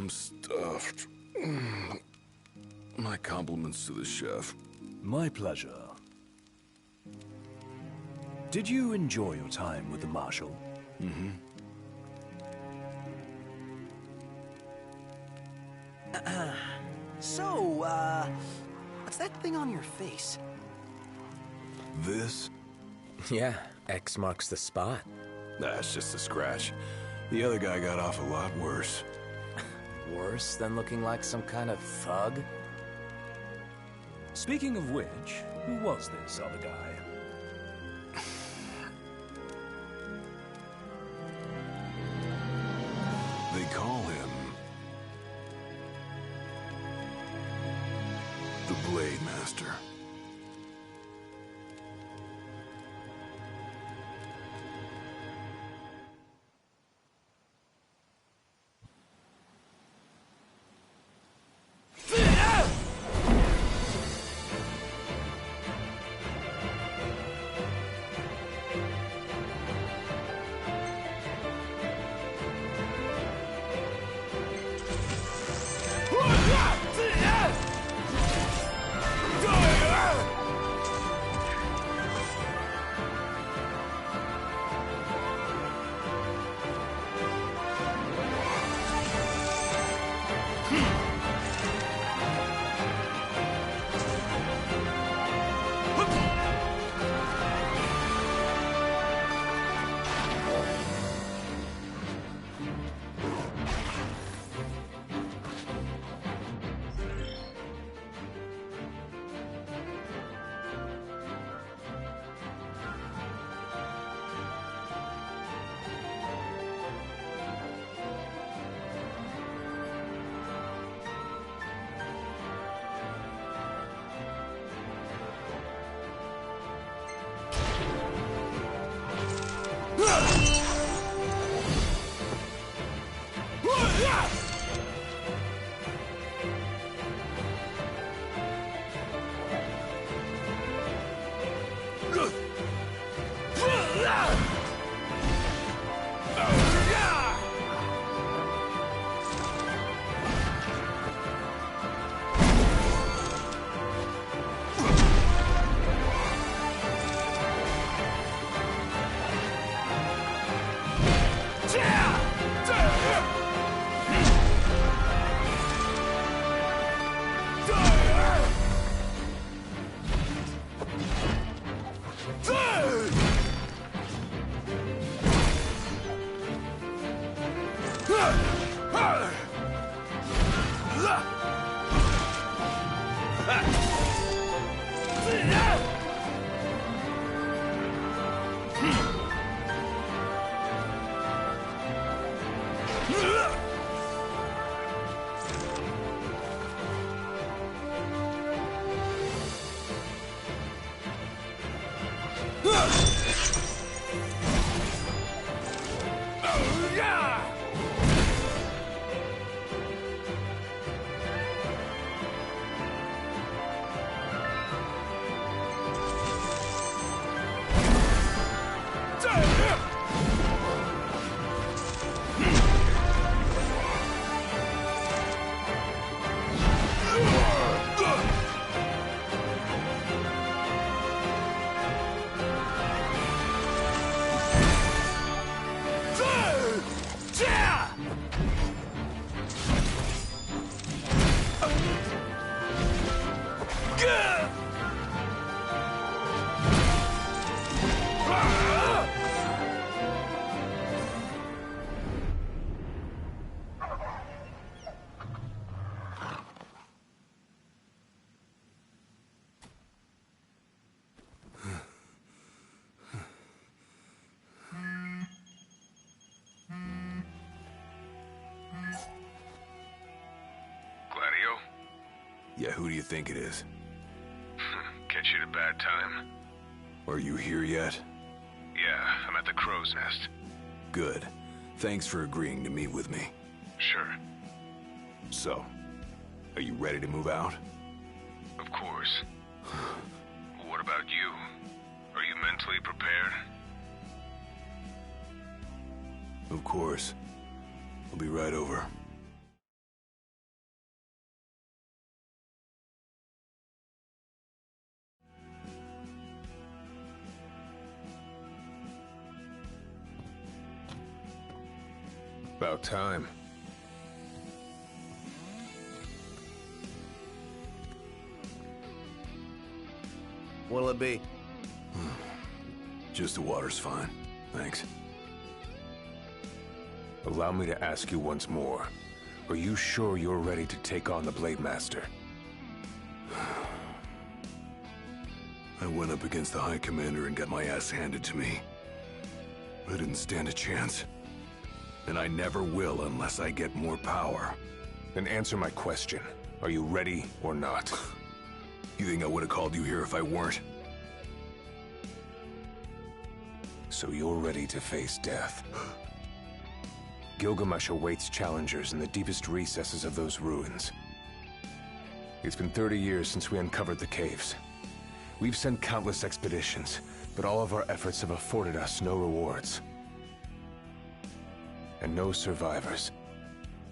I'm stuffed. My compliments to the chef. My pleasure. Did you enjoy your time with the Marshal? Mm-hmm. What's that thing on your face? This? Yeah, X marks the spot. That's just a scratch. The other guy got off a lot worse. Worse than looking like some kind of thug? Speaking of which, who was this other guy? They call him the Blade Master. Yeah, who do you think it is? Catch you at a bad time. Are you here yet? Yeah, I'm at the Crow's Nest. Good. Thanks for agreeing to meet with me. Sure. So, are you ready to move out? Of course. What about you? Are you mentally prepared? Of course. I'll be right over. About time. What'll it be? Just the water's fine. Thanks. Allow me to ask you once more. Are you sure you're ready to take on the Blade Master? I went up against the High Commander and got my ass handed to me. I didn't stand a chance. And I never will unless I get more power. Then answer my question. Are you ready or not? You think I would have called you here if I weren't? So you're ready to face death. Gilgamesh awaits challengers in the deepest recesses of those ruins. It's been 30 years since we uncovered the caves. We've sent countless expeditions, but all of our efforts have afforded us no rewards. And no survivors.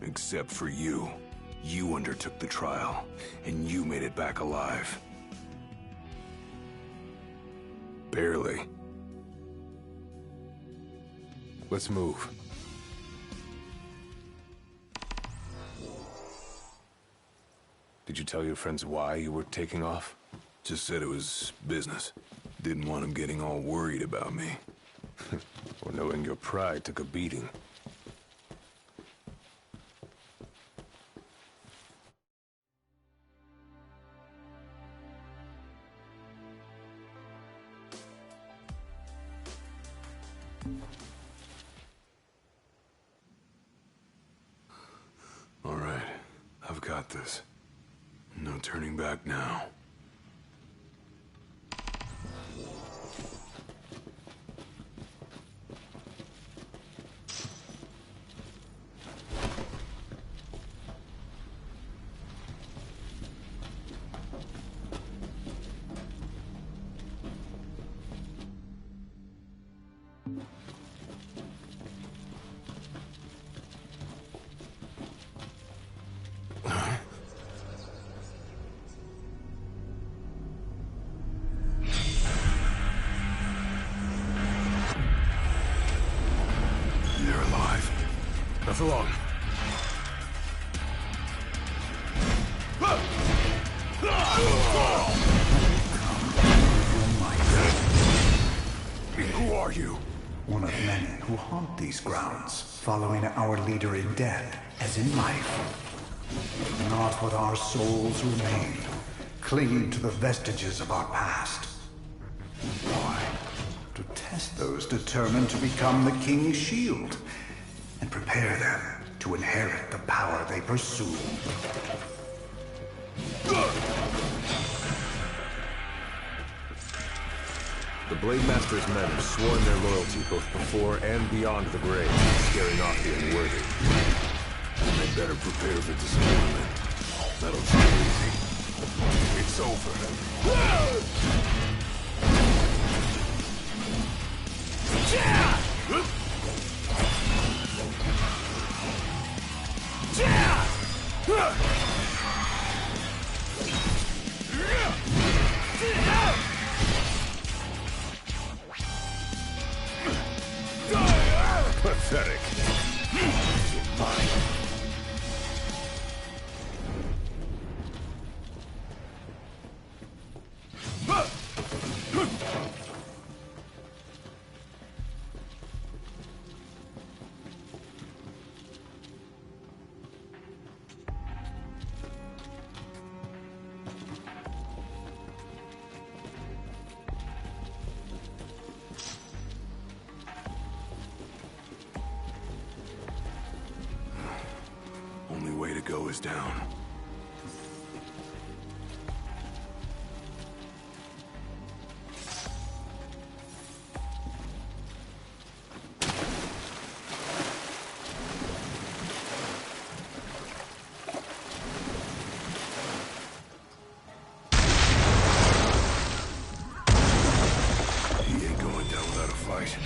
Except for you. You undertook the trial, and you made it back alive. Barely. Let's move. Did you tell your friends why you were taking off? Just said it was business. Didn't want them getting all worried about me. Or knowing your pride took a beating. All right, I've got this. No turning back now. Not for long. Who are you? One of many who haunt these grounds, following our leader in death as in life. Not what our souls remain, clinging to the vestiges of our past. Why? To test those determined to become the King's shield, and prepare them to inherit the power they pursue. The Blade Master's men have sworn their loyalty both before and beyond the grave, scaring off the unworthy. And they better prepare for disappointment. That'll come easy. It's over. Pathetic. Only way to go is down. He ain't going down without a fight.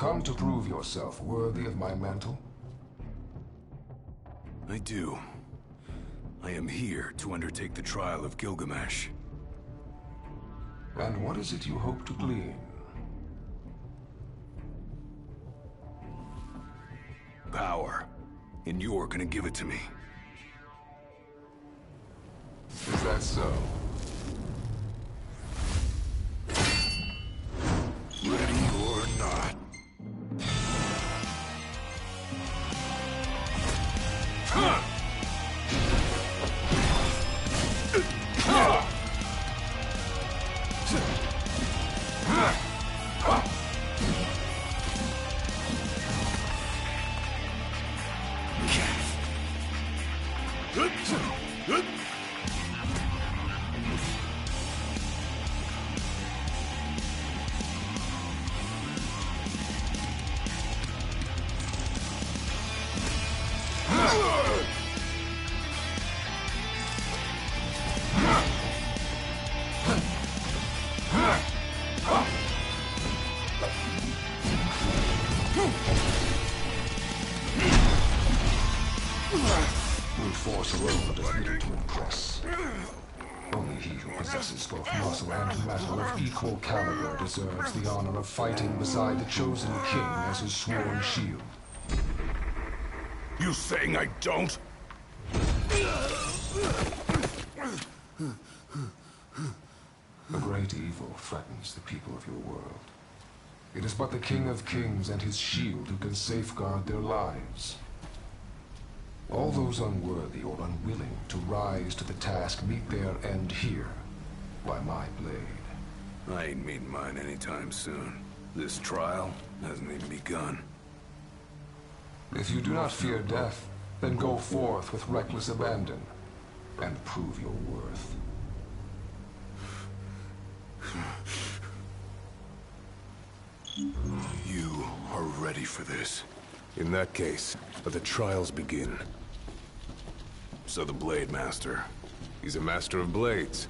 come to prove yourself worthy of my mantle? I do. I am here to undertake the trial of Gilgamesh. And what is it you hope to glean? Power. And you're gonna give it to me. Is that so? Ready or not. Brute force alone does little to impress. Only he who possesses both muscle and metal of equal caliber deserves the honor of fighting beside the chosen king as his sworn shield. You saying I don't? A great evil threatens the people of your world. It is but the King of Kings and his shield who can safeguard their lives. All those unworthy or unwilling to rise to the task meet their end here, by my blade. I ain't meeting mine anytime soon. This trial hasn't even begun. If you do not fear death, then go forth with reckless abandon, and prove your worth. You are ready for this. In that case, let the trials begin. So the Blade Master. He's a master of blades.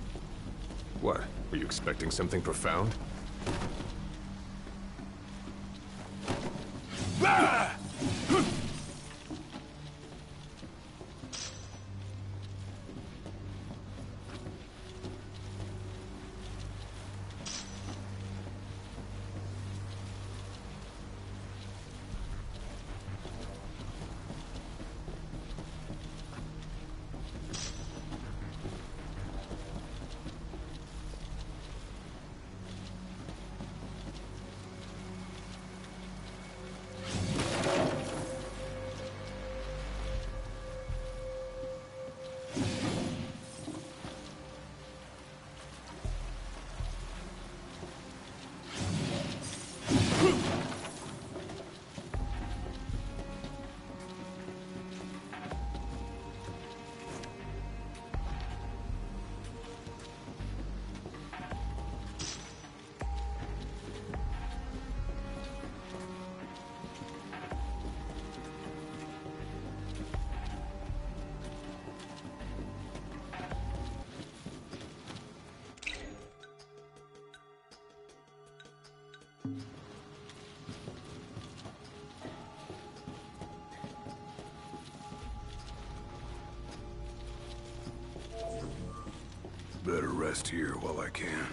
What? Were you expecting something profound? Ah! Better rest here while I can.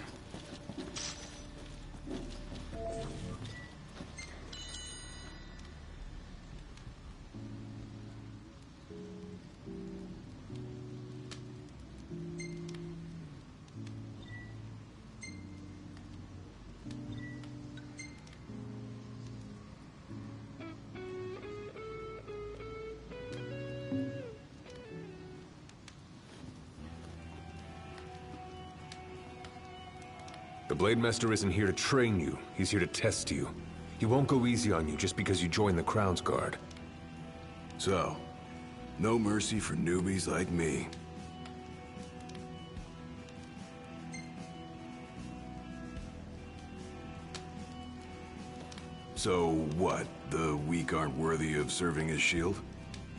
The Blade Master isn't here to train you, he's here to test you. He won't go easy on you just because you joined the Crown's Guard. So, no mercy for newbies like me. So what? The weak aren't worthy of serving as shield?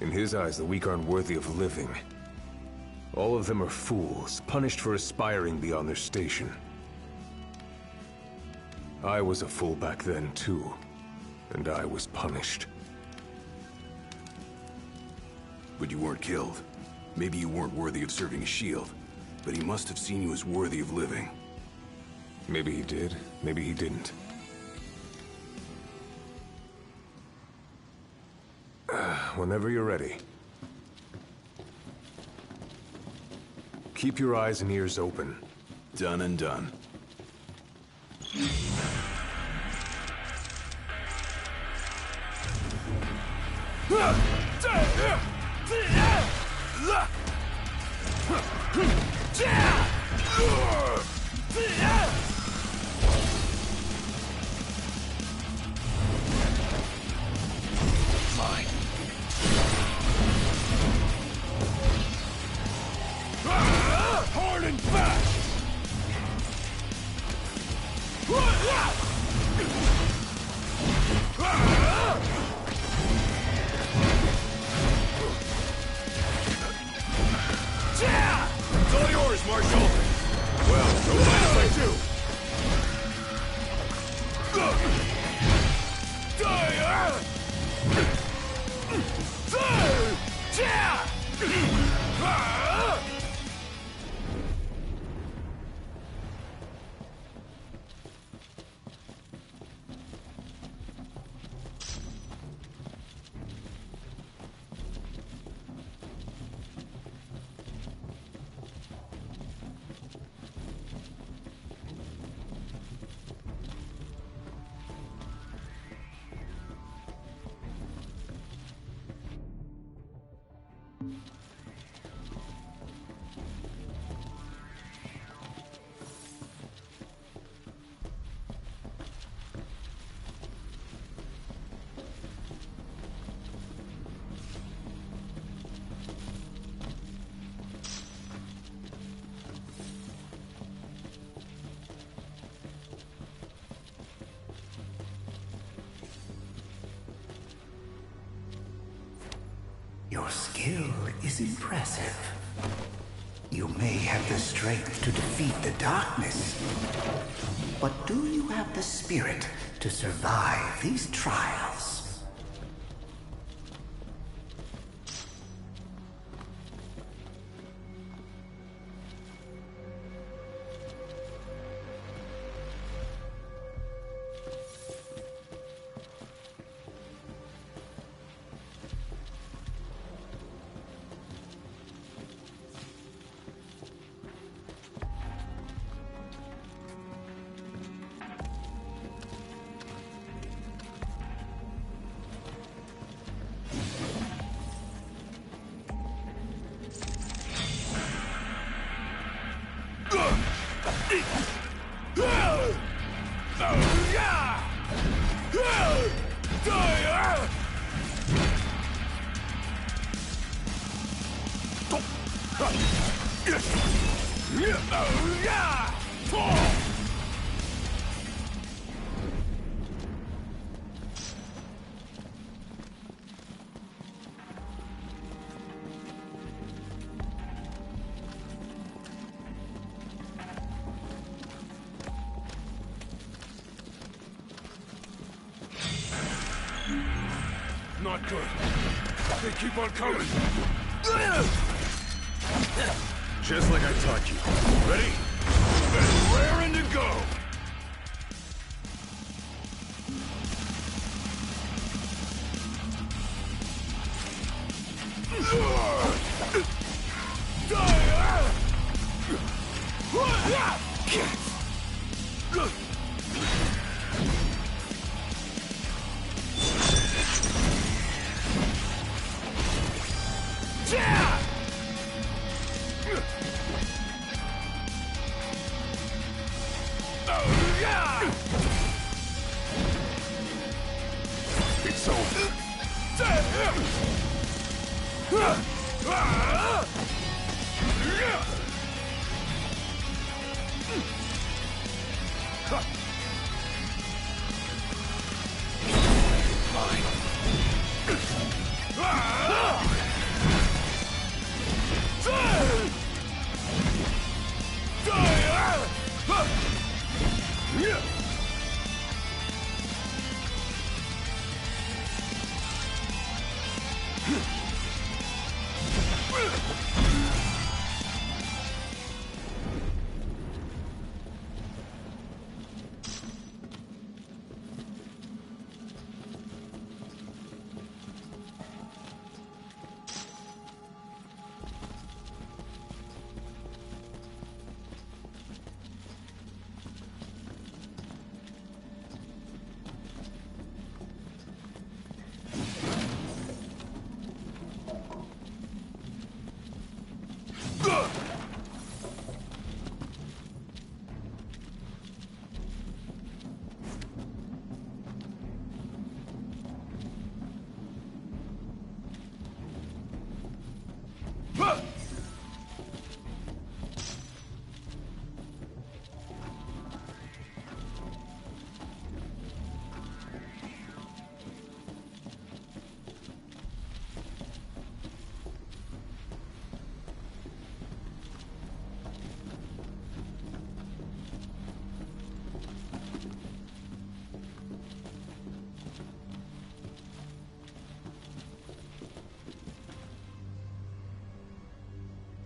In his eyes, the weak aren't worthy of living. All of them are fools, punished for aspiring beyond their station. I was a fool back then, too. And I was punished. But you weren't killed. Maybe you weren't worthy of serving a shield, but he must have seen you as worthy of living. Maybe he did, maybe he didn't. Whenever you're ready. Keep your eyes and ears open. Done and done. Mine. Hard and fast! It's all yours, Marshal! Well, don't mind if I do! Your skill is impressive. You may have the strength to defeat the darkness, but do you have the spirit to survive these trials? Not good. They keep on coming. Just like I taught you. Ready? And raring to go!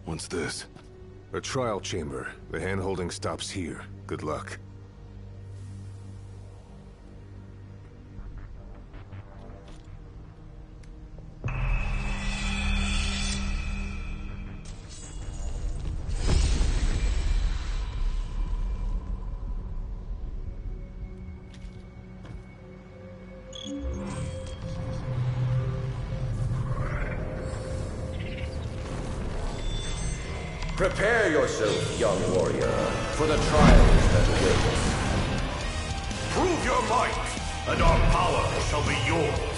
What's this? A trial chamber. The hand-holding stops here. Good luck. Prepare yourself, young warrior, for the trials that await. Prove your might, and our power shall be yours.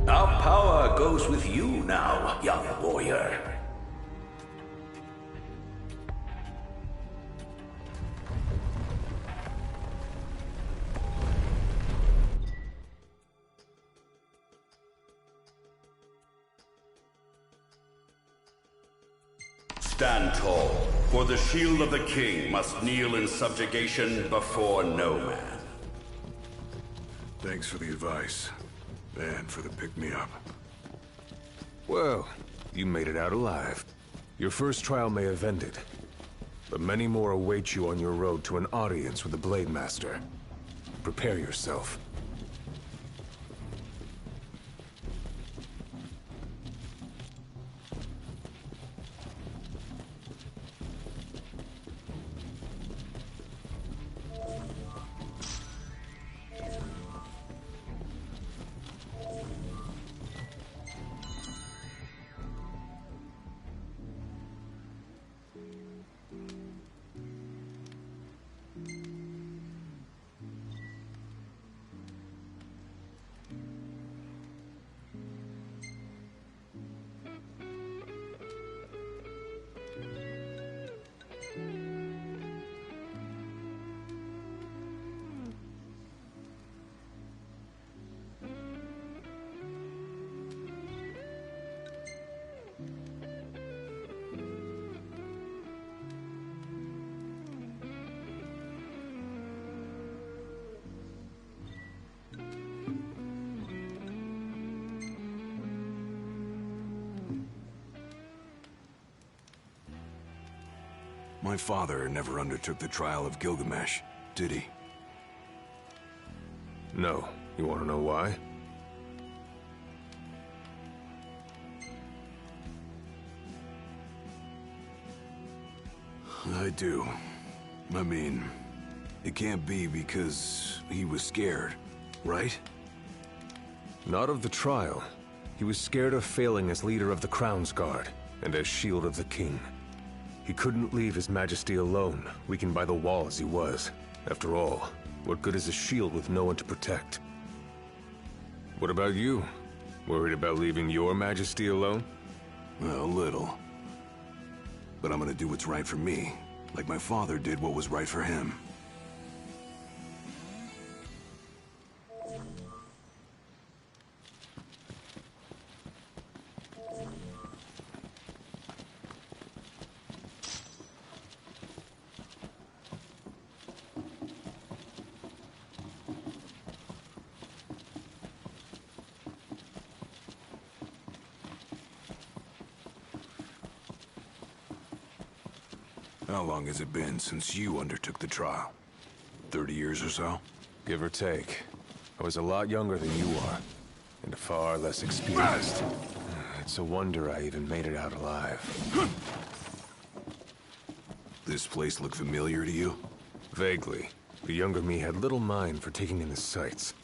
Our power goes with you now, young warrior. Stand tall, for the shield of the king must kneel in subjugation before no man. Thanks for the advice. And for the pick-me-up. Well, you made it out alive. Your first trial may have ended, but many more await you on your road to an audience with the Blade Master. Prepare yourself. My father never undertook the trial of Gilgamesh, did he? No. You want to know why? I do. I mean, it can't be because he was scared, right? Not of the trial. He was scared of failing as leader of the Crown's Guard, and as Shield of the King. He couldn't leave His Majesty alone, weakened by the wall as he was. After all, what good is a shield with no one to protect? What about you? Worried about leaving your Majesty alone? A little. But I'm gonna do what's right for me, like my father did what was right for him. How long has it been since you undertook the trial? 30 years or so? Give or take. I was a lot younger than you are, and far less experienced. It's a wonder I even made it out alive. This place look familiar to you? Vaguely. The younger me had little mind for taking in the sights.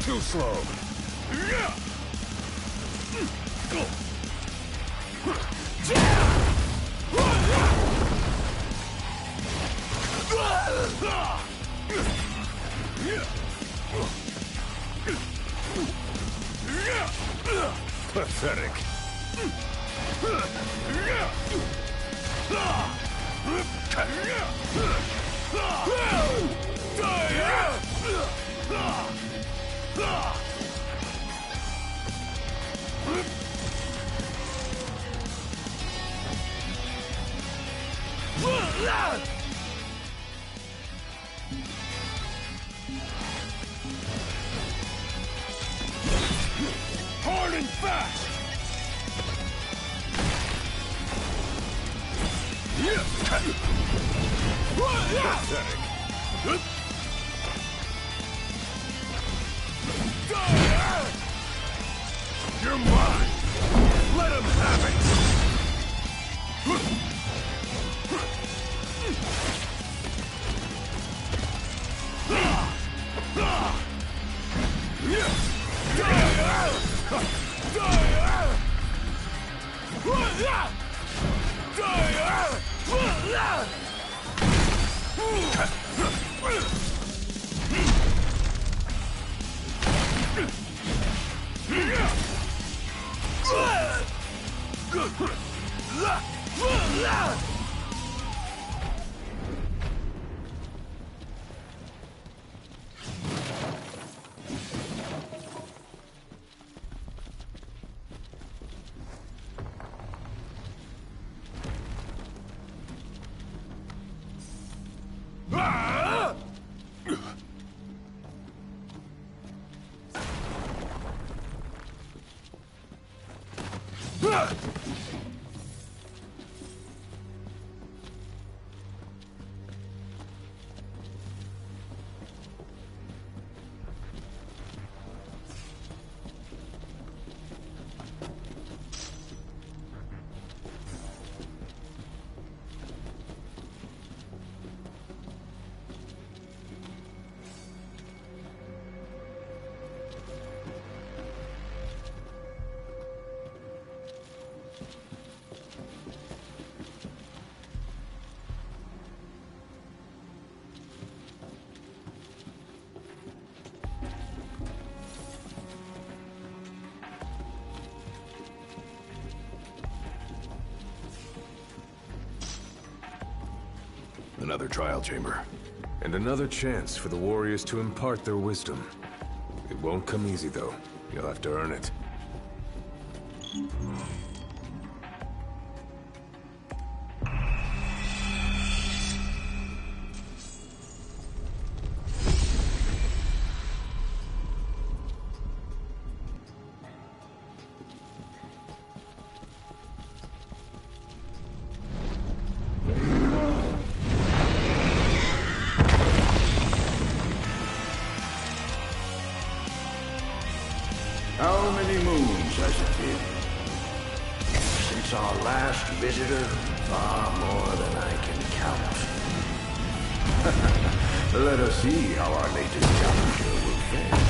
Too slow. Pathetic. Hard and fast! Pathetic. You're mine! Let him have it! Another trial chamber. And another chance for the warriors to impart their wisdom. It won't come easy, though. You'll have to earn it. How many moons has it been? Since our last visitor, far more than I can count. Let us see how our latest challenger will fare.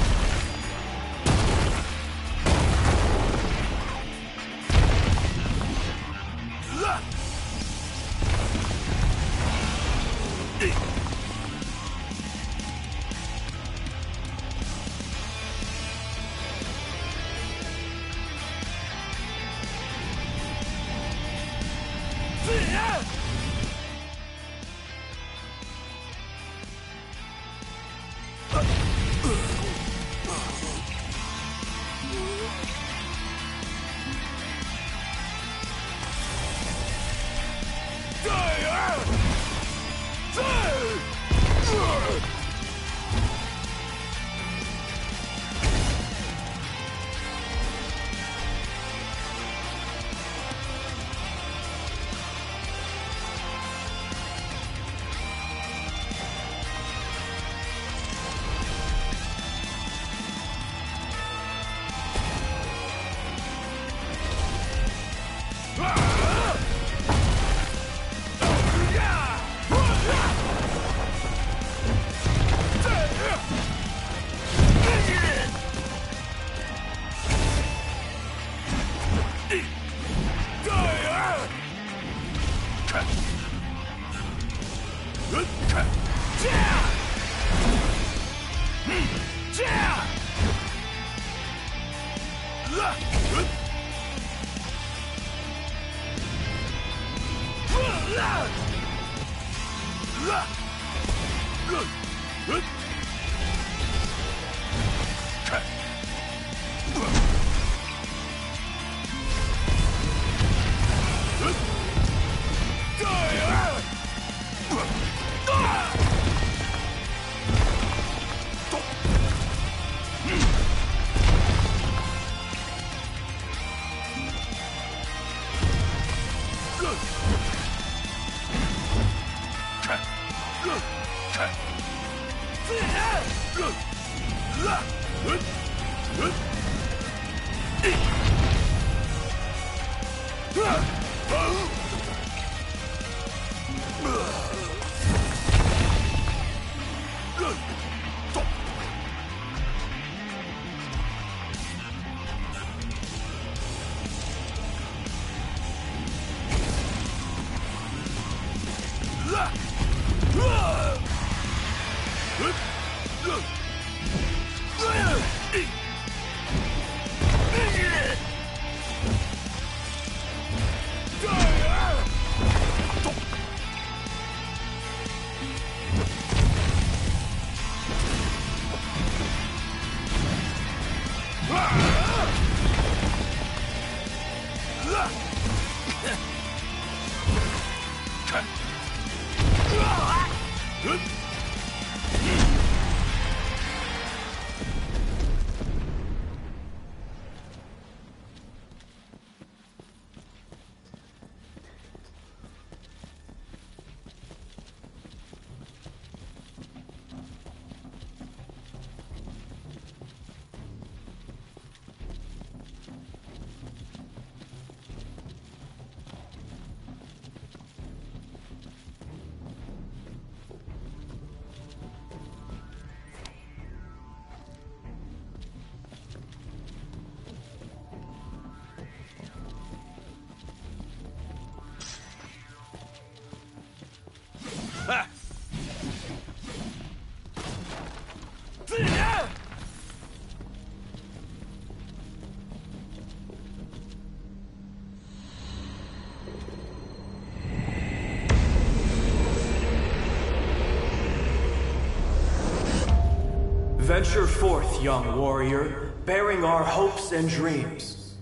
Venture forth, young warrior, bearing our hopes and dreams.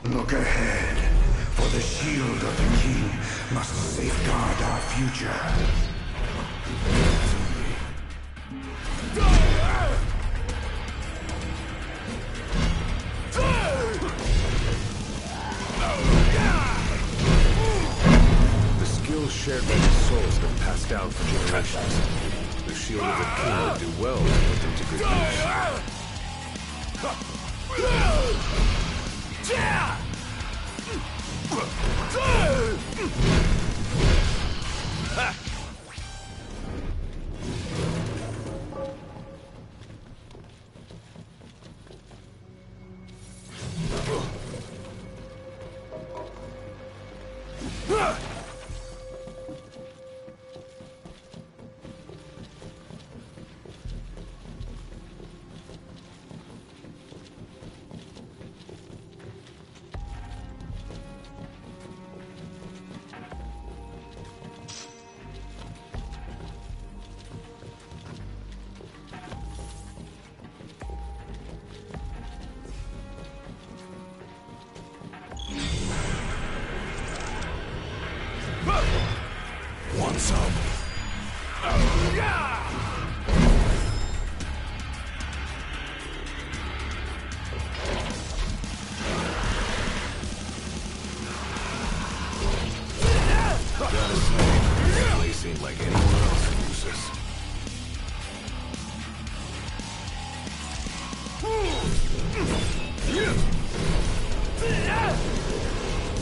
Look ahead, for the shield of the king must safeguard our future. The skills shared by the souls have been passed down for generations. The shield of the king would do well to put them to good What's up? Gotta say, this place ain't like anyone else in Lucis.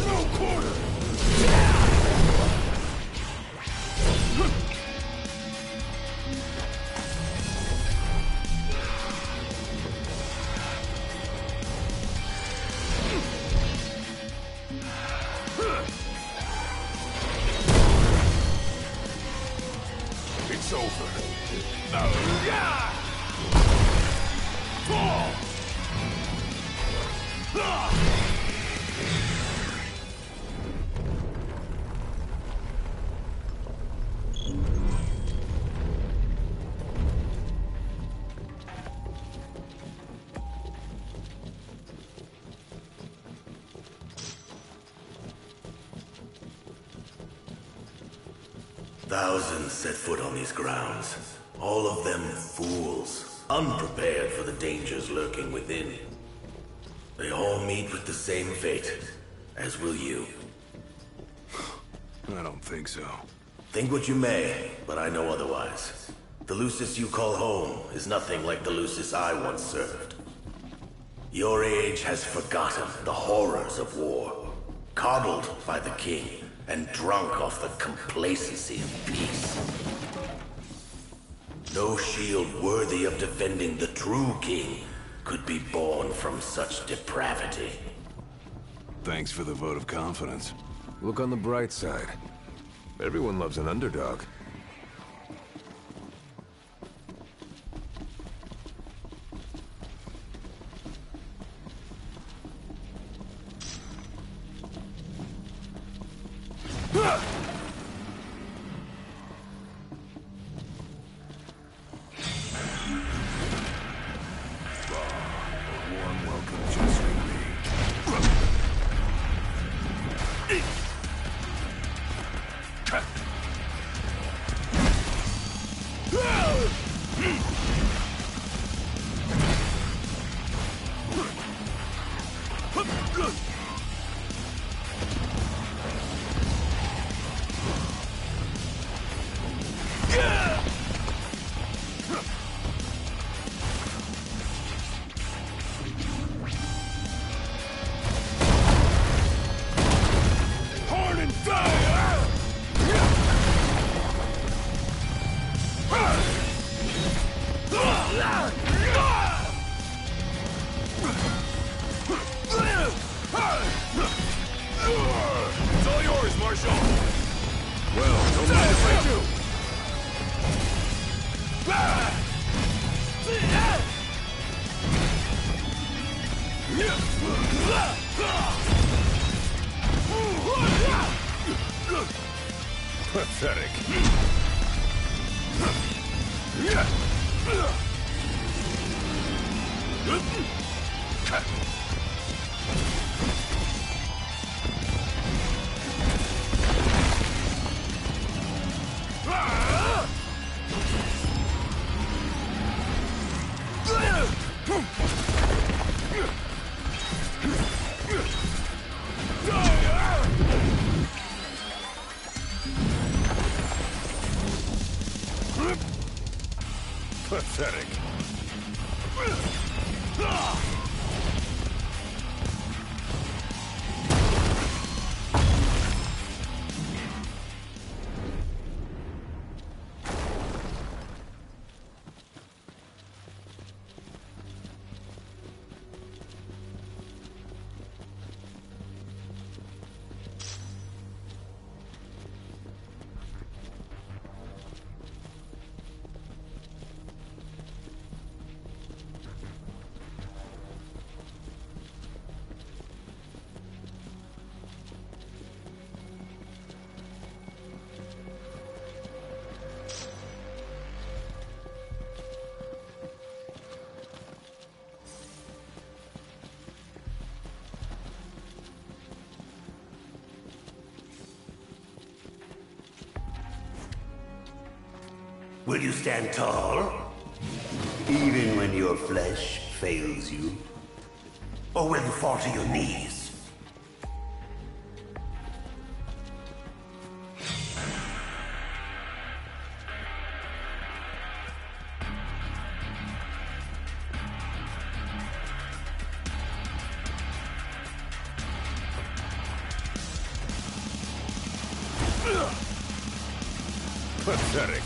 No quarter! It's over. Thousands set foot on these grounds. All of them fools, unprepared for the dangers lurking within. They all meet with the same fate, as will you. I don't think so. Think what you may, but I know otherwise. The Lucis you call home is nothing like the Lucis I once served. Your age has forgotten the horrors of war, coddled by the king, and drunk off the complacency of peace. No shield worthy of defending the true king could be born from such depravity. Thanks for the vote of confidence. Look on the bright side. Everyone loves an underdog. Pathetic. Pathetic. Will you stand tall? Even when your flesh fails you? Or will you fall to your knees? Pathetic.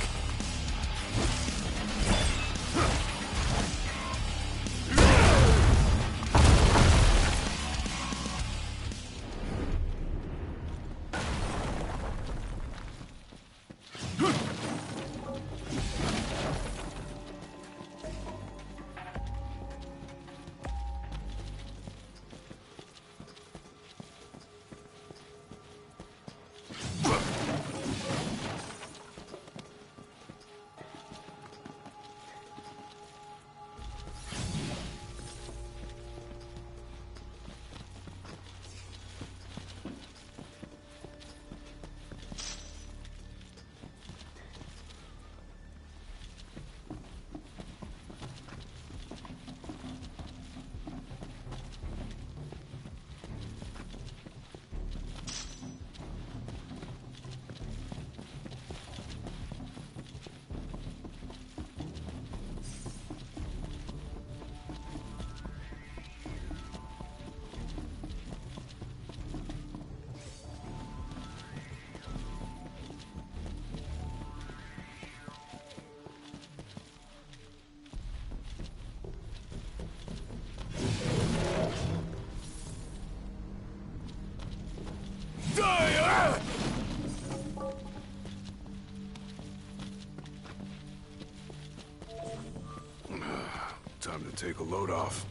Time to take a load off.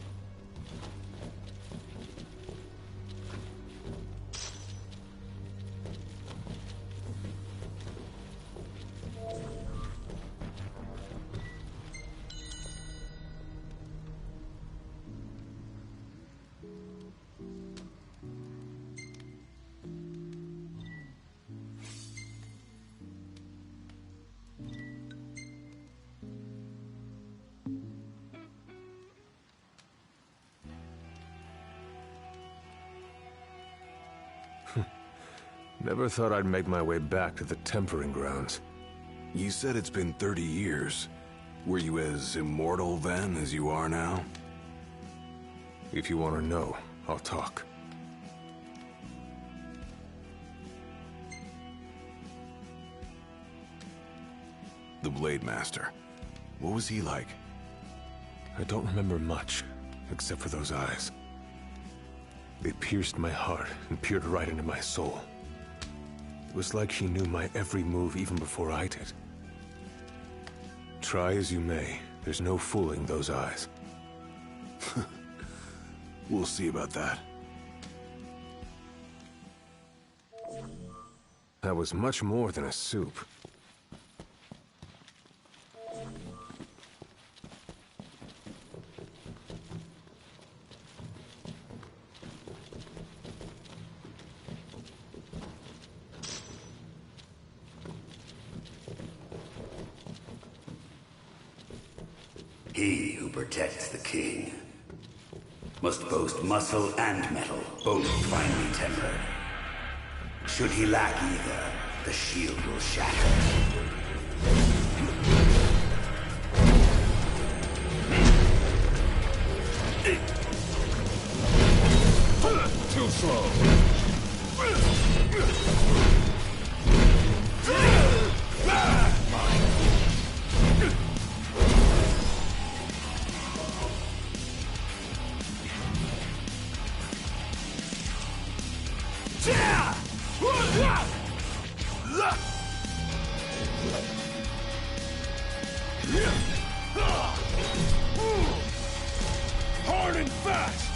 Never thought I'd make my way back to the tempering grounds. You said it's been 30 years. Were you as immortal then as you are now? If you want to know, I'll talk. The Blade Master. What was he like? I don't remember much, except for those eyes. They pierced my heart and peered right into my soul. It was like she knew my every move even before I did. Try as you may, there's no fooling those eyes. We'll see about that. That was much more than a soup. He who protects the king must boast muscle and metal, both finely tempered. Should he lack either, the shield will shatter. Too slow. Hard and fast!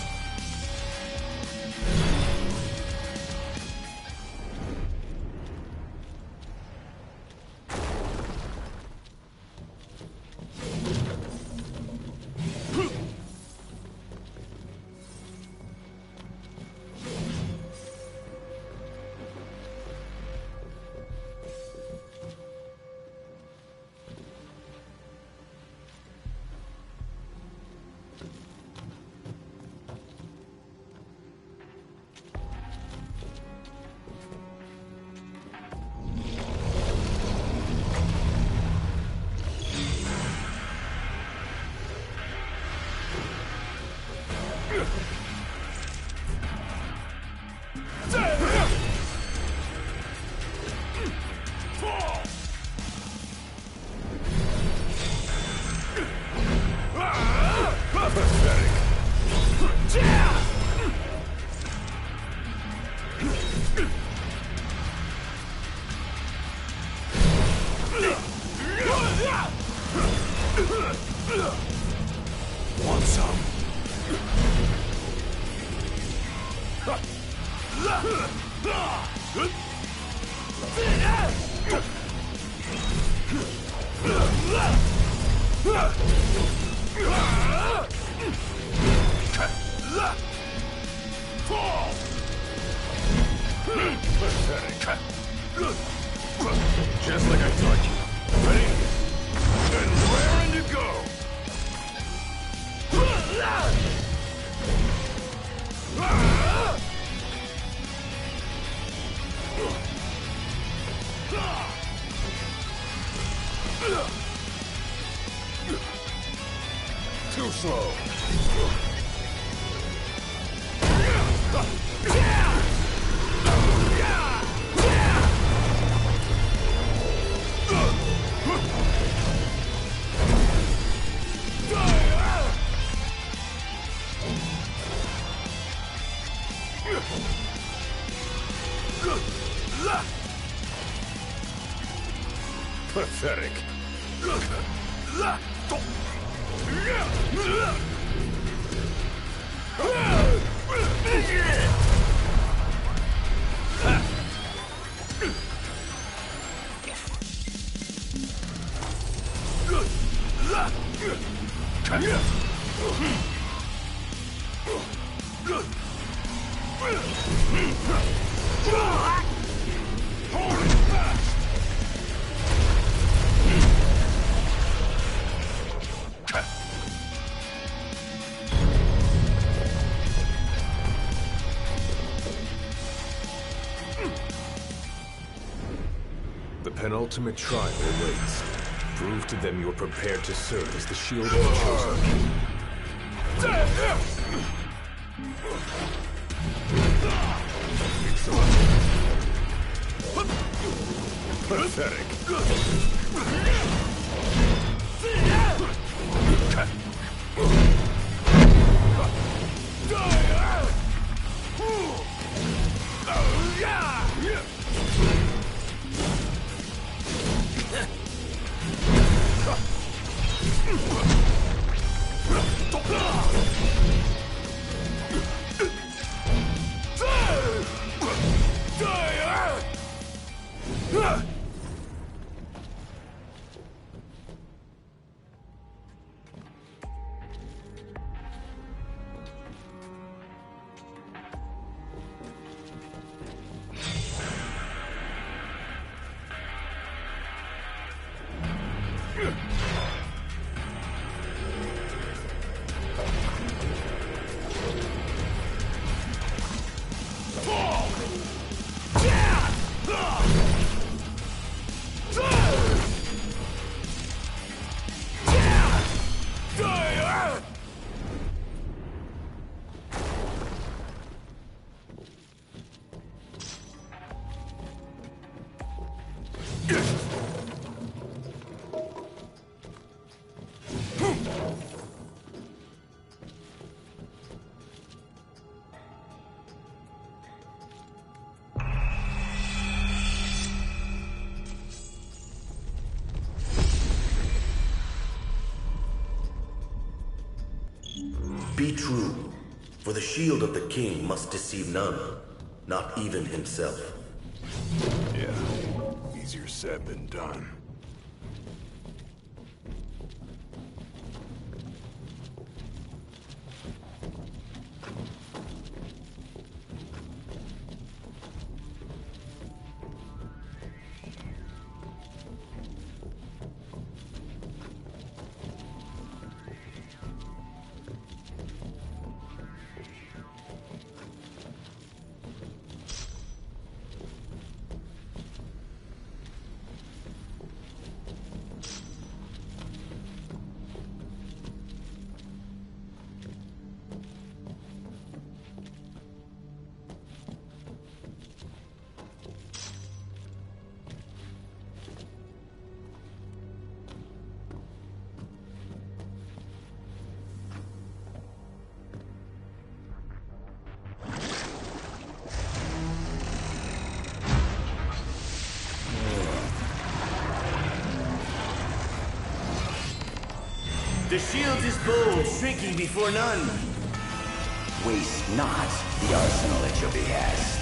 Want some? Just like I taught you. Ready? And raring to go! Too slow. Pathetic. The penultimate trial awaits. Prove to them you're prepared to serve as the shield of the chosen king. Pathetic. Be true, for the shield of the king must deceive none, not even himself. Yeah, easier said than done. The shield is bold, shrinking before none. Waste not the arsenal at your behest.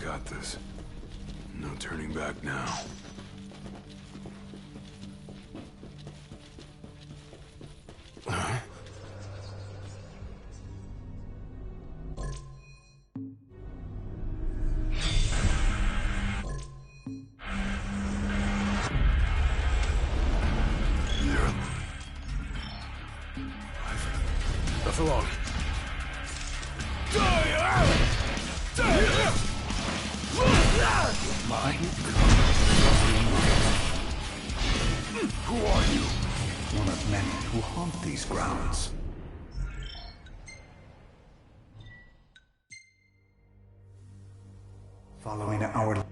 Got this. No turning back now. Huh? Left alone. Mine? Who are you? One of many who haunt these grounds. Following our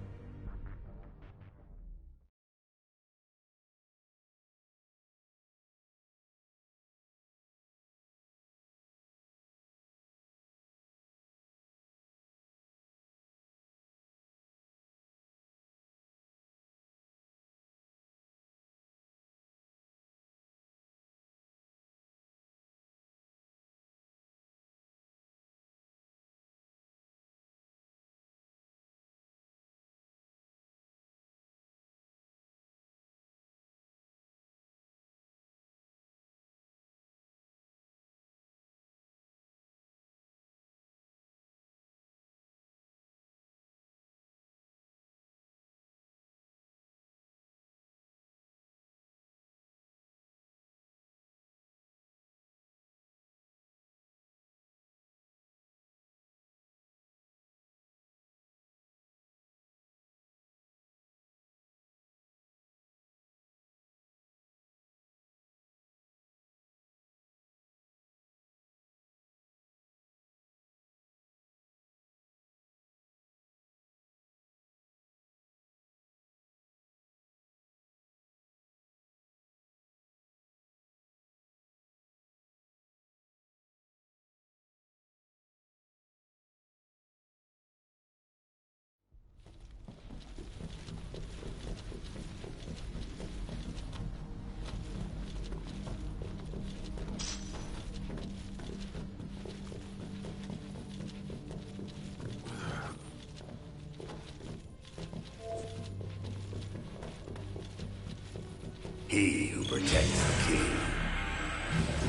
He who protects the king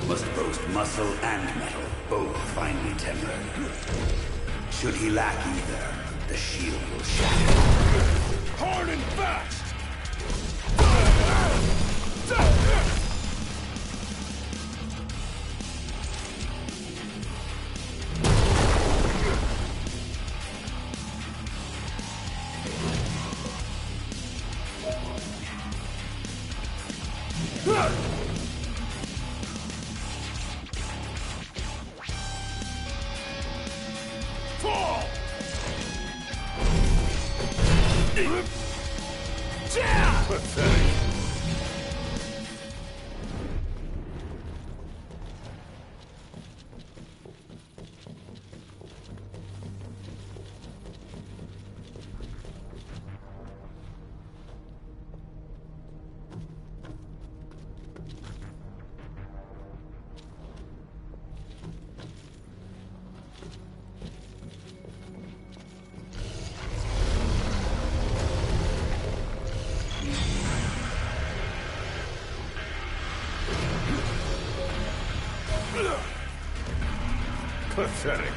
must boast muscle and metal, both finely tempered. Should he lack either, the shield will shatter. Hard and fast! Fall! Pathetic. Pathetic.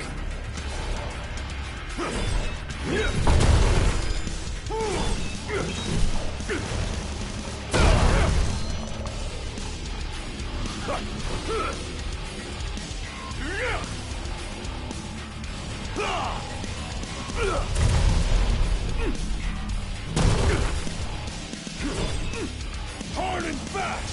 Hard and fast.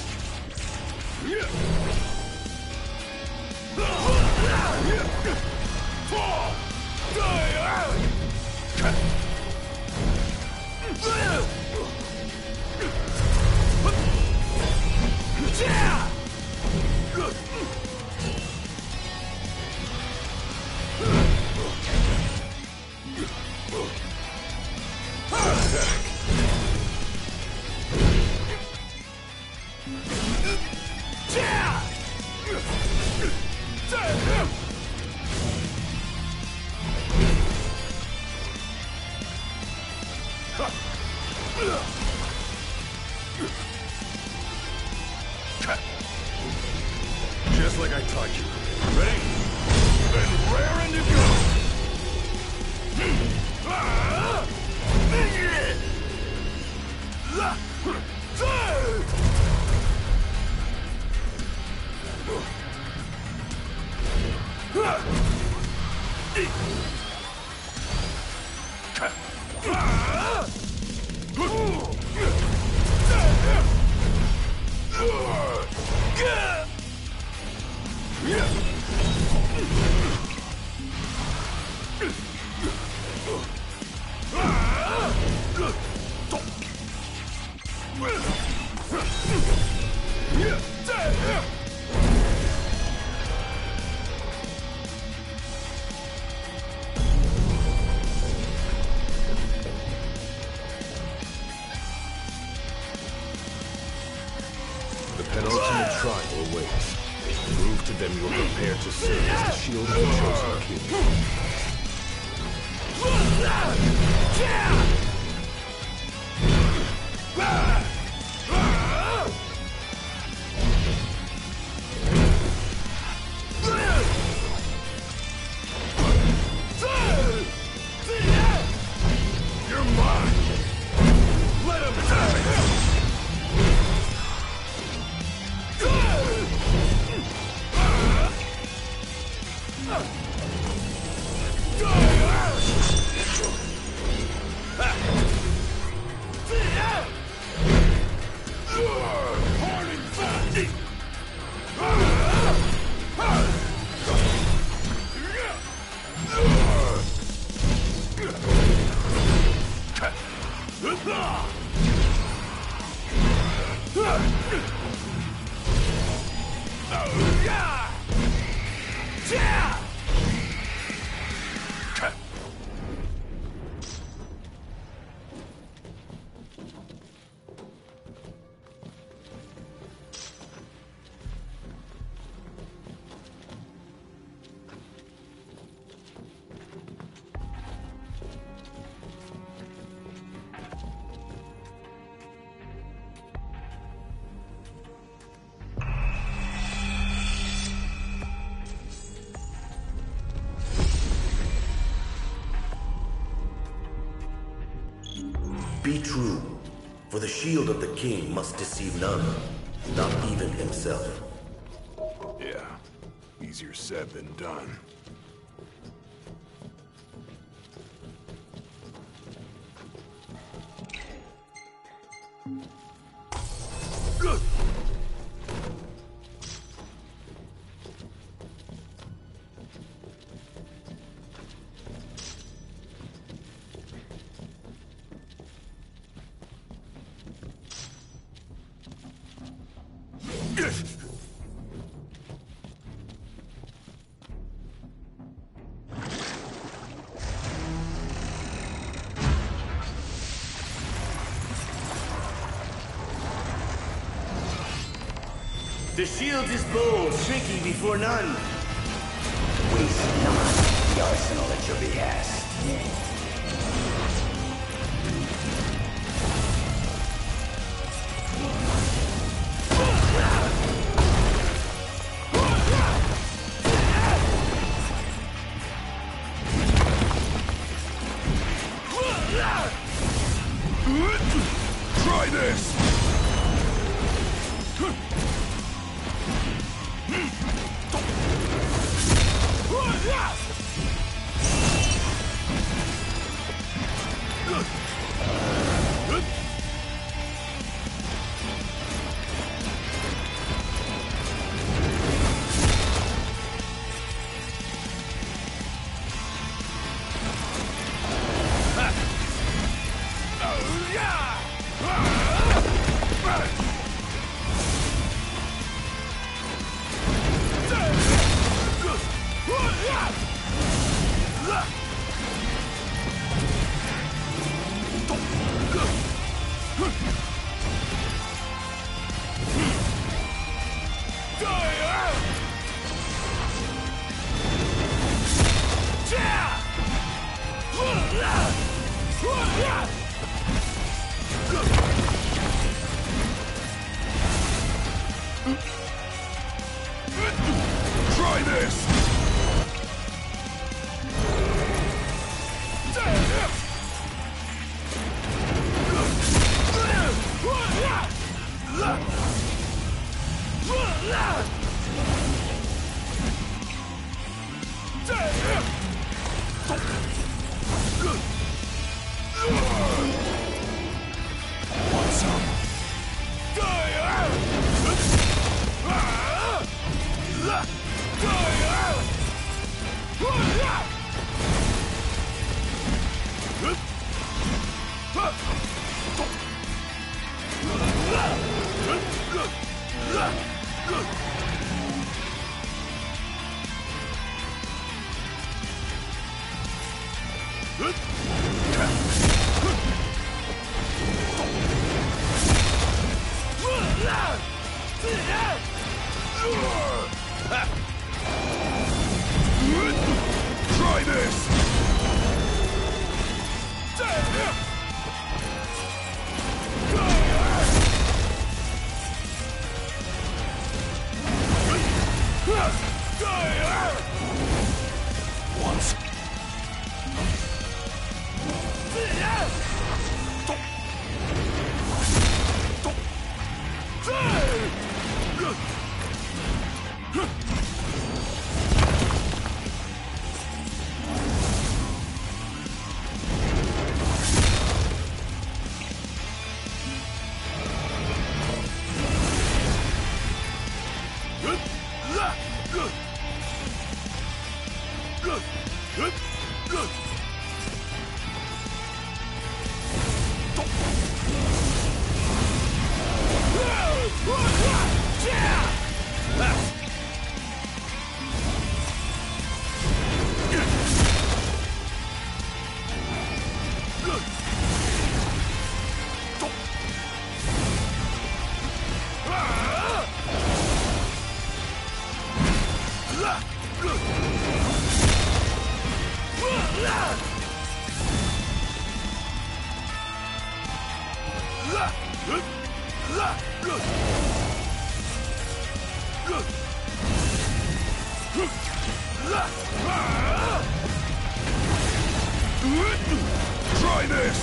Just like I taught you. Ready? And raring to go! The penultimate trial awaits. Prove to them you are prepared to serve as the shield of the chosen king. You're mine! Let him die! Be true, for the shield of the king must deceive none, not even himself. Yeah, easier said than done. The shield is bold, shrinking before none. Waste not the arsenal at your behest. Try this! Try this! Want some? Try this! Once. Try this!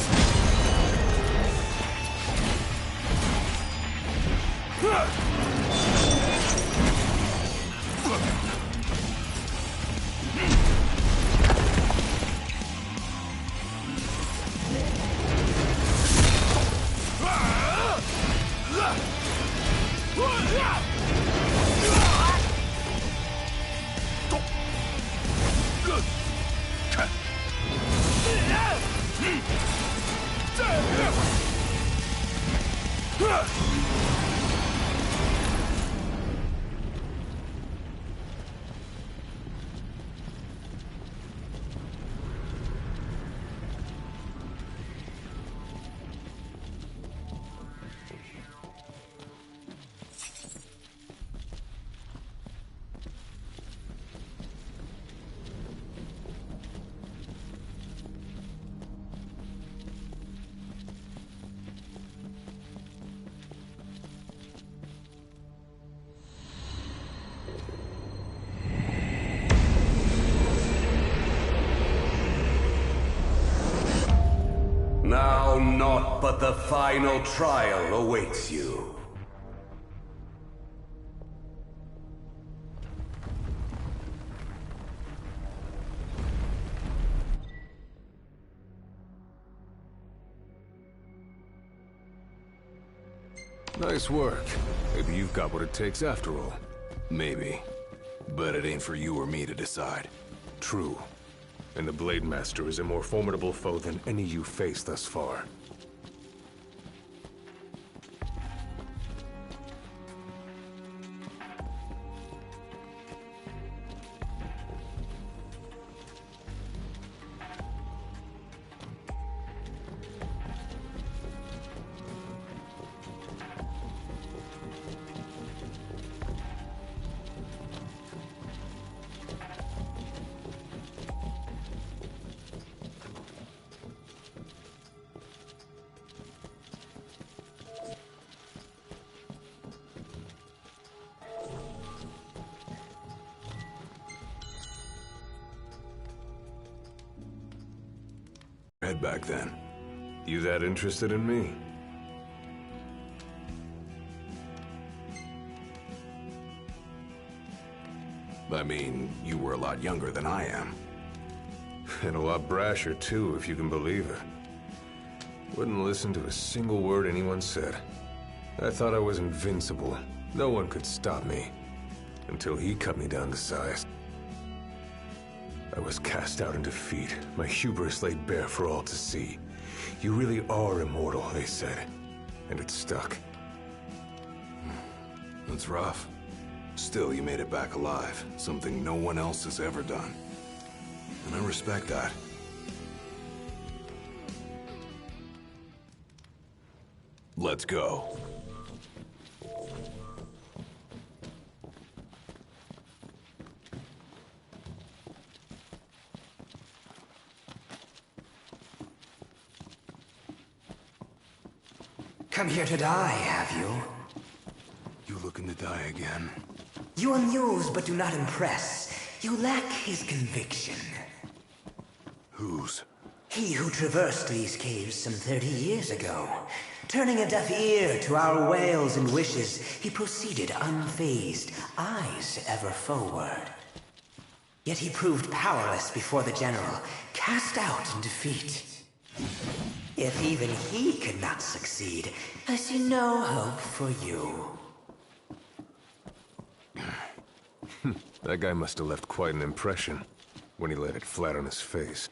Now naught but the final trial awaits you. Nice work. Maybe you've got what it takes after all. Maybe. But it ain't for you or me to decide. True. And the Blade Master is a more formidable foe than any you faced thus far. Head back then. You that interested in me? I mean, you were a lot younger than I am. And a lot brasher, too, if you can believe it. Wouldn't listen to a single word anyone said. I thought I was invincible. No one could stop me. Until he cut me down to size. I was cast out in defeat, my hubris laid bare for all to see. You really are immortal, they said. And it stuck. That's rough. Still, you made it back alive. Something no one else has ever done. And I respect that. Let's go. Come here to die, have you? You looking to die again? You amuse but do not impress. You lack his conviction. Whose? He who traversed these caves some 30 years ago. Turning a deaf ear to our wails and wishes, he proceeded unfazed, eyes ever forward. Yet he proved powerless before the general, cast out in defeat. If even he could not succeed, I see no hope for you. That guy must have left quite an impression when he laid it flat on his face.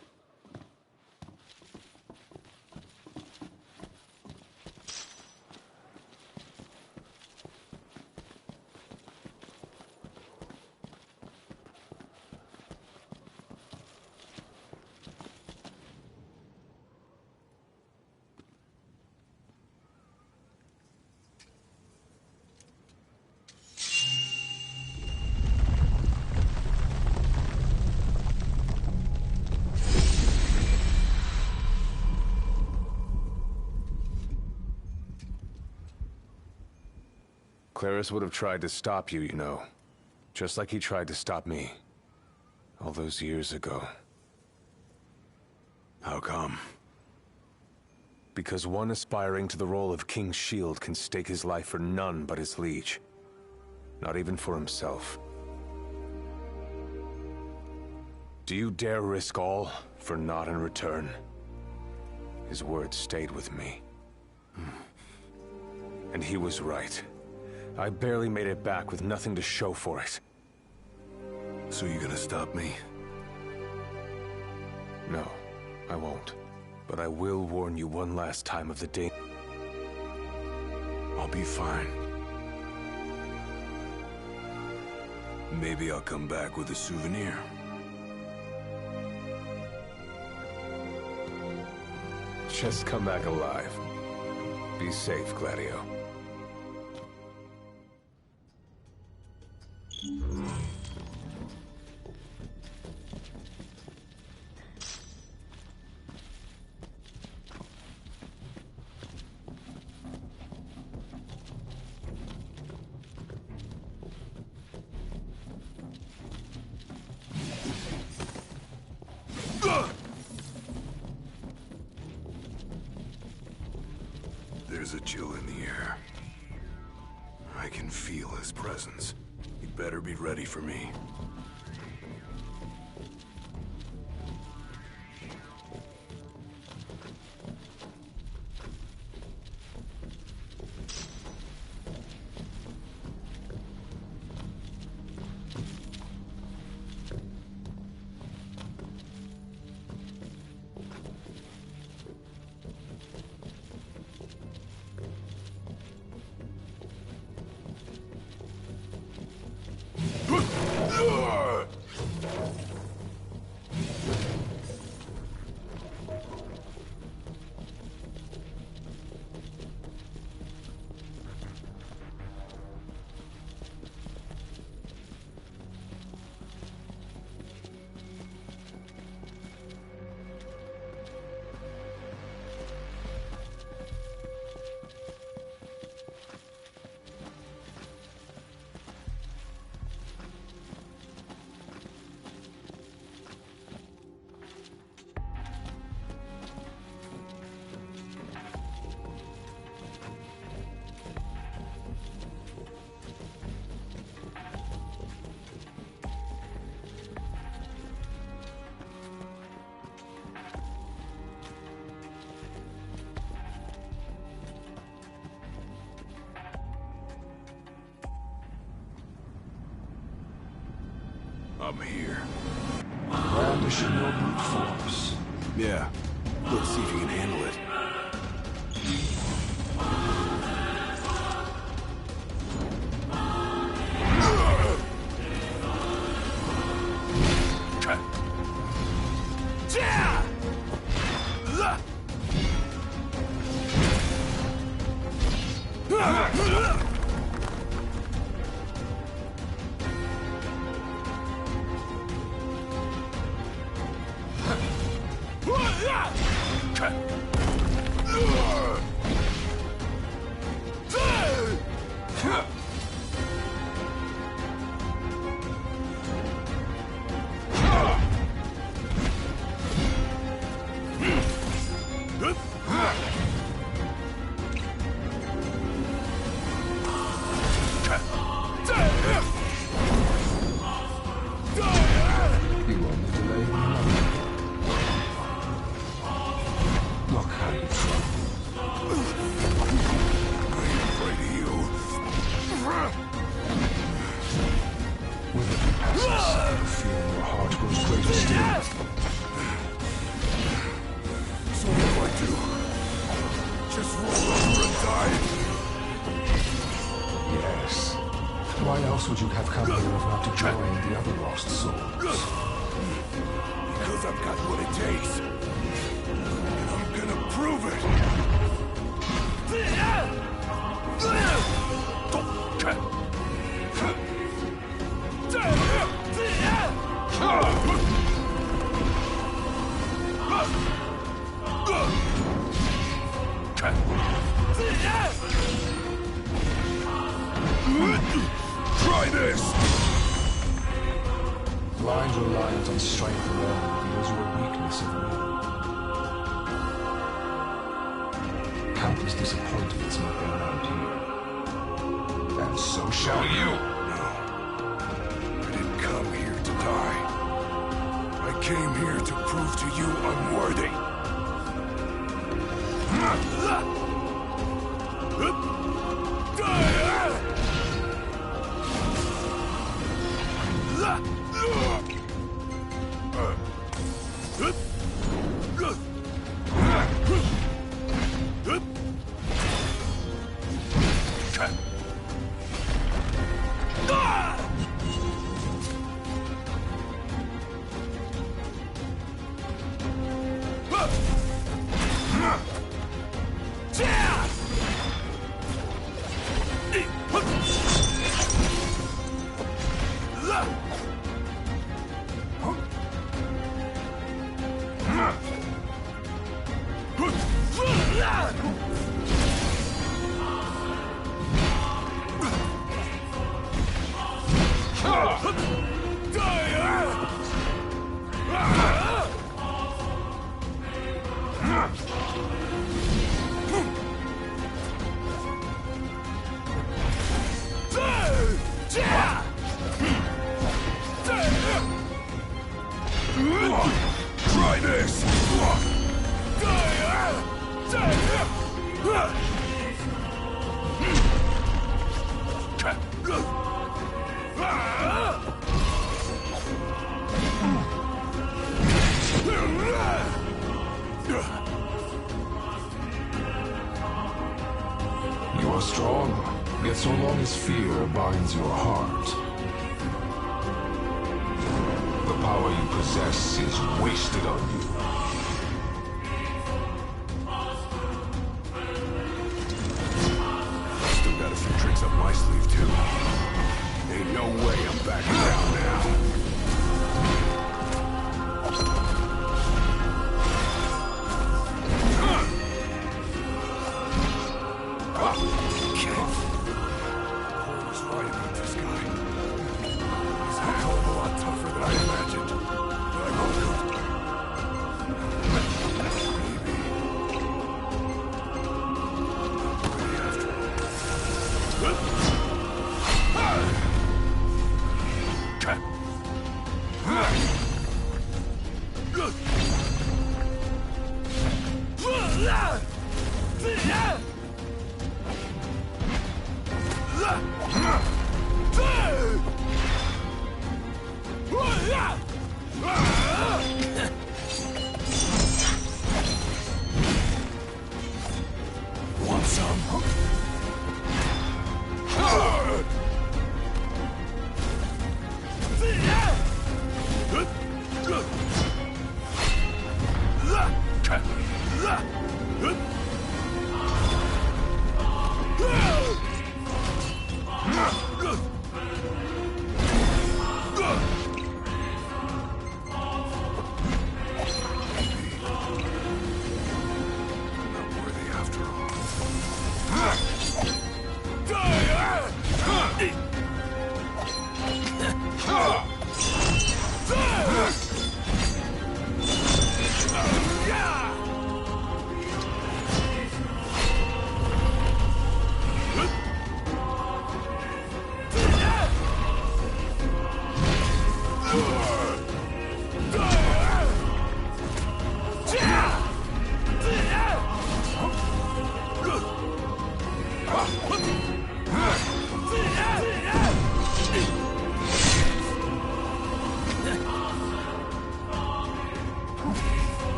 Claris would have tried to stop you, you know. Just like he tried to stop me. All those years ago. How come? Because one aspiring to the role of King's Shield can stake his life for none but his liege. Not even for himself. Do you dare risk all for naught in return? His words stayed with me. And he was right. I barely made it back with nothing to show for it. So you gonna stop me? No, I won't. But I will warn you one last time of the danger. I'll be fine. Maybe I'll come back with a souvenir. Just come back alive. Be safe, Gladio. There's a chill in the air. I can feel his presence. He'd better be ready for me. I'm here. Brandishing your brute force. Yeah. Let's see if you can handle it. Why else would you have come here if not to join the other lost souls? Because I've got what it takes. And I'm gonna prove it. Try this! Blind reliance on strength alone reveals your weakness of will. Countless disappointments met their round here. And so shall you! No. I didn't come here to die. I came here to prove to you I'm worthy. Try this! You are strong, yet so long as fear binds your heart, the power you possess is wasted on you. Still got a few tricks up my sleeve, too. Ain't no way I'm backing down now. Want some?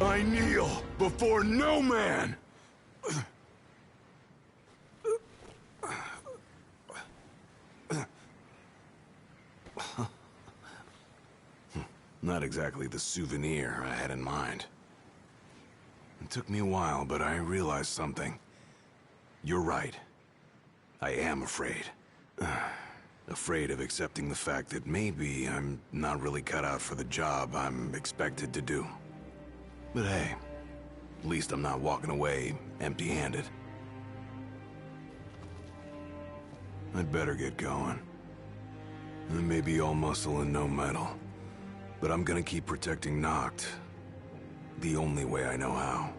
I kneel before no man! Not exactly the souvenir I had in mind. It took me a while, but I realized something. You're right. I am afraid. Afraid of accepting the fact that maybe I'm not really cut out for the job I'm expected to do. But hey, at least I'm not walking away empty-handed. I'd better get going. I may be all muscle and no metal, but I'm gonna keep protecting Noct the only way I know how.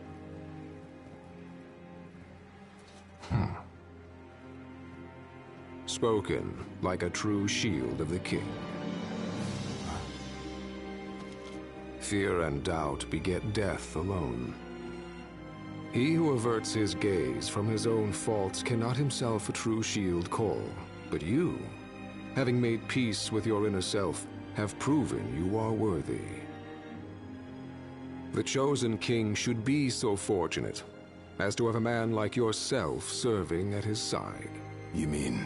Spoken like a true shield of the king. Fear and doubt beget death alone. He who averts his gaze from his own faults cannot himself a true shield call. But you, having made peace with your inner self, have proven you are worthy. The chosen king should be so fortunate as to have a man like yourself serving at his side. You mean...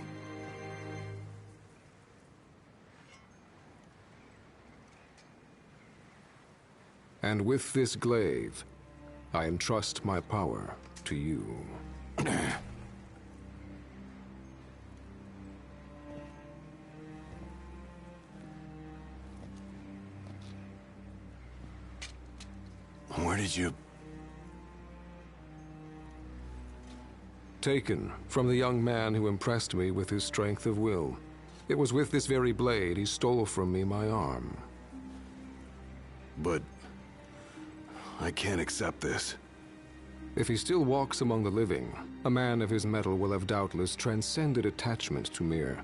And with this glaive, I entrust my power to you. Where did you... Taken from the young man who impressed me with his strength of will. It was with this very blade he stole from me my arm. But... I can't accept this. If he still walks among the living, a man of his mettle will have doubtless transcended attachment to mere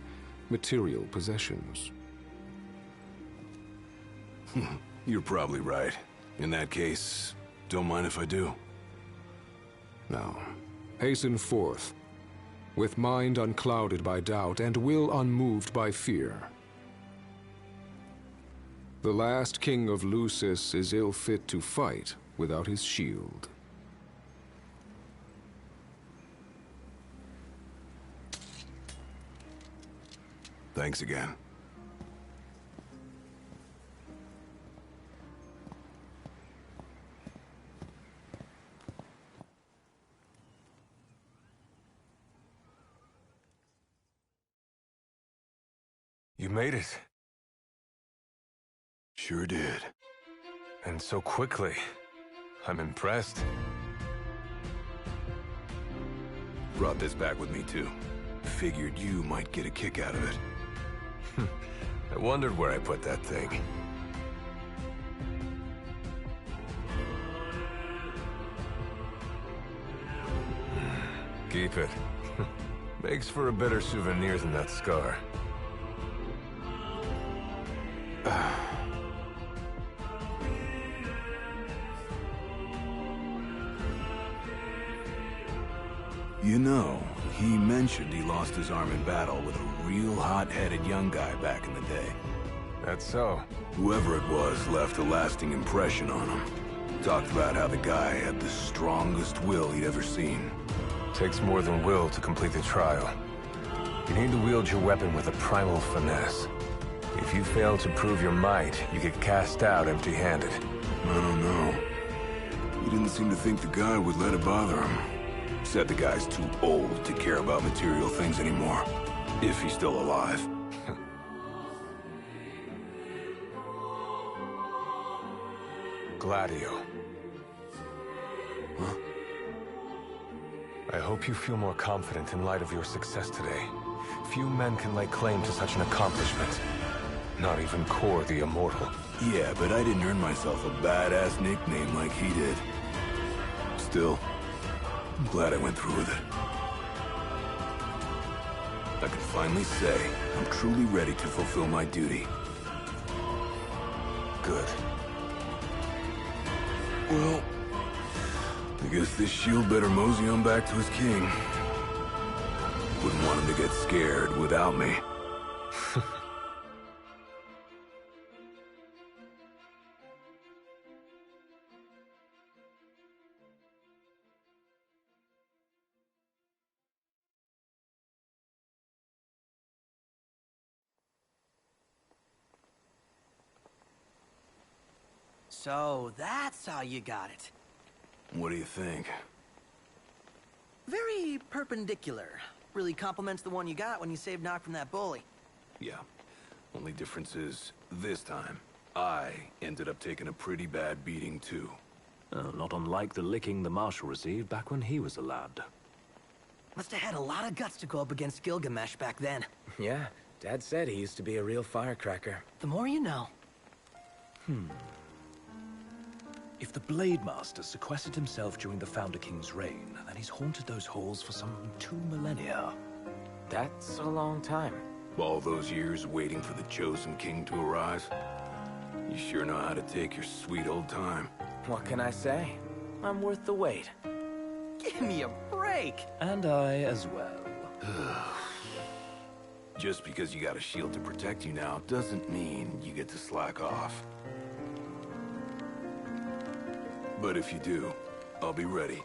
material possessions. You're probably right. In that case, don't mind if I do. Now, hasten forth, with mind unclouded by doubt and will unmoved by fear. The last king of Lucis is ill fit to fight without his shield. Thanks again. You made it. Sure did. And so quickly. I'm impressed. Brought this back with me too. Figured you might get a kick out of it. I wondered where I put that thing. Keep it. Makes for a better souvenir than that scar. You know, he mentioned he lost his arm in battle with a real hot-headed young guy back in the day. That's so. Whoever it was left a lasting impression on him. Talked about how the guy had the strongest will he'd ever seen. Takes more than will to complete the trial. You need to wield your weapon with a primal finesse. If you fail to prove your might, you get cast out empty-handed. I don't know. He didn't seem to think the guy would let it bother him. Said the guy's too old to care about material things anymore. If he's still alive. Gladio. Huh? I hope you feel more confident in light of your success today. Few men can lay claim to such an accomplishment. Not even Kor the Immortal. Yeah, but I didn't earn myself a badass nickname like he did. Still, I'm glad I went through with it. I can finally say I'm truly ready to fulfill my duty. Good. Well, I guess this shield better mosey on back to his king. Wouldn't want him to get scared without me. So that's how you got it. What do you think? Very perpendicular. Really compliments the one you got when you saved Nock from that bully. Yeah. Only difference is, this time, I ended up taking a pretty bad beating too. Not unlike the licking the Marshal received back when he was a lad. Must have had a lot of guts to go up against Gilgamesh back then. Yeah, Dad said he used to be a real firecracker. The more you know. If the Blade Master sequestered himself during the Founder King's reign, then he's haunted those halls for some 2 millennia. That's a long time. All those years waiting for the Chosen King to arise? You sure know how to take your sweet old time. What can I say? I'm worth the wait. Give me a break! And I as well. Just because you got a shield to protect you now doesn't mean you get to slack off. But if you do, I'll be ready.